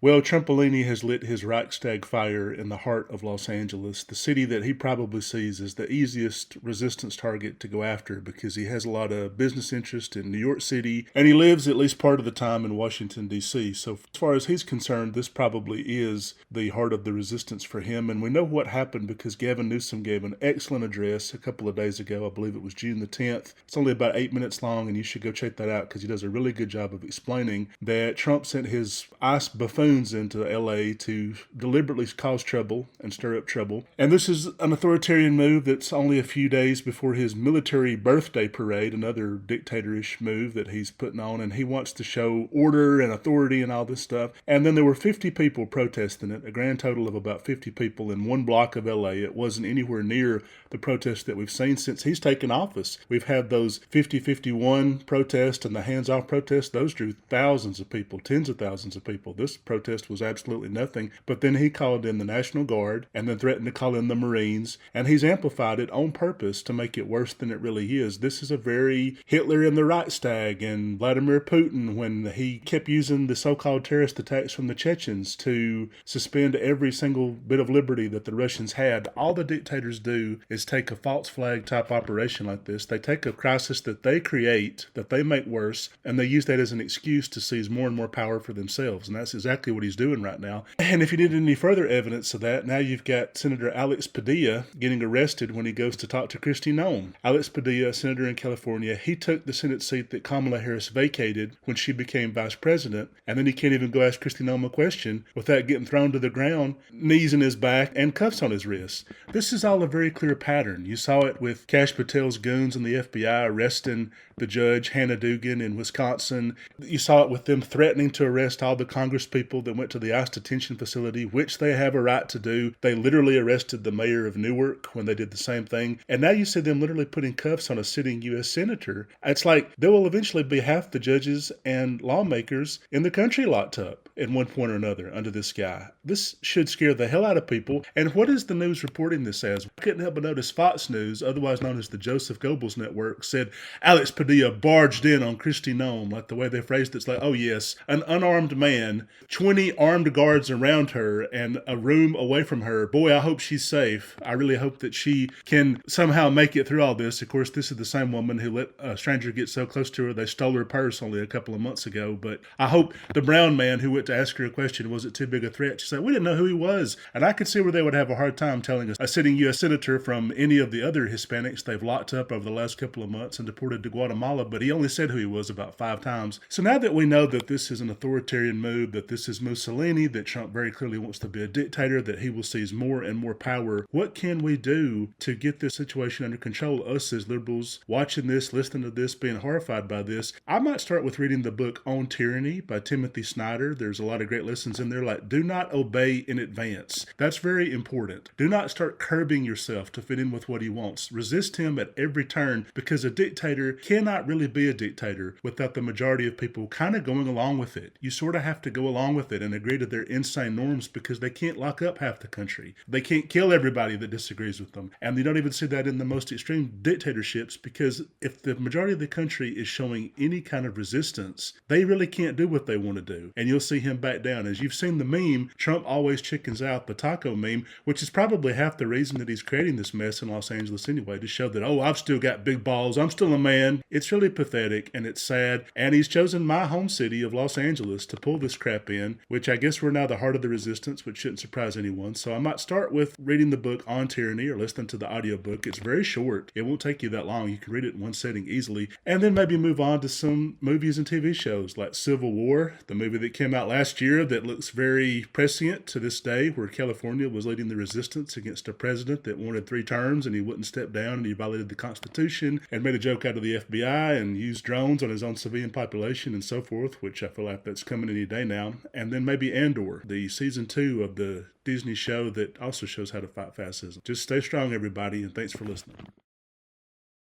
Well, Trumpolini has lit his Reichstag fire in the heart of Los Angeles, the city that he probably sees as the easiest resistance target to go after because he has a lot of business interest in New York City and he lives at least part of the time in Washington, D.C. So, as far as he's concerned, this probably is the heart of the resistance for him. And we know what happened because Gavin Newsom gave an excellent address a couple of days ago. I believe it was June the 10th. It's only about 8 minutes long, and you should go check that out because he does a really good job of explaining that Trump sent his ice buffoon into LA to deliberately cause trouble and stir up trouble. And this is an authoritarian move that's only a few days before his military birthday parade, another dictatorish move that he's putting on. And he wants to show order and authority and all this stuff. And then there were 50 people protesting it, a grand total of about 50 people in one block of LA. It wasn't anywhere near the protests that we've seen since he's taken office. We've had those 50-51 protests and the hands-off protests. Those drew thousands of people, tens of thousands of people. This protest was absolutely nothing. But then he called in the National Guard and then threatened to call in the Marines. And he's amplified it on purpose to make it worse than it really is. This is a very Hitler in the Reichstag and Vladimir Putin when he kept using the so-called terrorist attacks from the Chechens to suspend every single bit of liberty that the Russians had. All the dictators do is take a false flag type operation like this. They take a crisis that they create, that they make worse, and they use that as an excuse to seize more and more power for themselves. And that's exactly what he's doing right now. And if you need any further evidence of that, now you've got Senator Alex Padilla getting arrested when he goes to talk to Kristi Noem. Alex Padilla, a senator in California, he took the Senate seat that Kamala Harris vacated when she became vice president, and then he can't even go ask Kristi Noem a question without getting thrown to the ground, knees in his back, and cuffs on his wrists. This is all a very clear pattern. You saw it with Kash Patel's goons and the FBI arresting the judge, Hannah Dugan, in Wisconsin. You saw it with them threatening to arrest all the Congress people that went to the ICE detention facility, which they have a right to do. They literally arrested the mayor of Newark when they did the same thing. And now you see them literally putting cuffs on a sitting U.S. senator. It's like there will eventually be half the judges and lawmakers in the country locked up at one point or another under this guy. This should scare the hell out of people. And what is the news reporting this as? I couldn't help but notice Fox News, otherwise known as the Joseph Goebbels Network, said Alex Padilla barged in on Kristi Noem. Like the way they phrased it's like, oh yes, an unarmed man, 20 armed guards around her and a room away from her. Boy, I hope she's safe. I really hope that she can somehow make it through all this. Of course, this is the same woman who let a stranger get so close to her they stole her purse only a couple of months ago. But I hope the brown man who went to ask her a question, was it too big a threat? She said, we didn't know who he was. And I could see where they would have a hard time telling a sitting U.S. senator from any of the other Hispanics they've locked up over the last couple of months and deported to Guatemala, but he only said who he was about 5 times. So now that we know that this is an authoritarian move, that this is Mussolini, that Trump very clearly wants to be a dictator, that he will seize more and more power, what can we do to get this situation under control? Us as liberals watching this, listening to this, being horrified by this. I might start with reading the book On Tyranny by Timothy Snyder. There's a lot of great lessons in there, like do not obey in advance. That's very important. Do not start curbing yourself to fit in with what he wants. Resist him at every turn, because a dictator cannot really be a dictator without the majority of people kind of going along with it. You sort of have to go along with it and agree to their insane norms, because they can't lock up half the country. They can't kill everybody that disagrees with them. And you don't even see that in the most extreme dictatorships, because if the majority of the country is showing any kind of resistance, they really can't do what they want to do. And you'll see him back down. As you've seen the meme, Trump always chickens out, the taco meme, which is probably half the reason that he's creating this mess in Los Angeles anyway, to show that, oh, I've still got big balls, I'm still a man. It's really pathetic and it's sad. And he's chosen my home city of Los Angeles to pull this crap in, which I guess we're now the heart of the resistance, which shouldn't surprise anyone. So I might start with reading the book On Tyranny or listening to the audiobook. It's very short. It won't take you that long. You can read it in one setting easily. And then maybe move on to some movies and TV shows like Civil War, the movie that came out last year that looks very prescient to this day, where California was leading the resistance against a president that wanted 3 terms and he wouldn't step down and he violated the Constitution and made a joke out of the FBI and used drones on his own civilian population and so forth, which I feel like that's coming any day now. And then maybe Andor, the season 2 of the Disney show that also shows how to fight fascism. Just stay strong, everybody, and thanks for listening.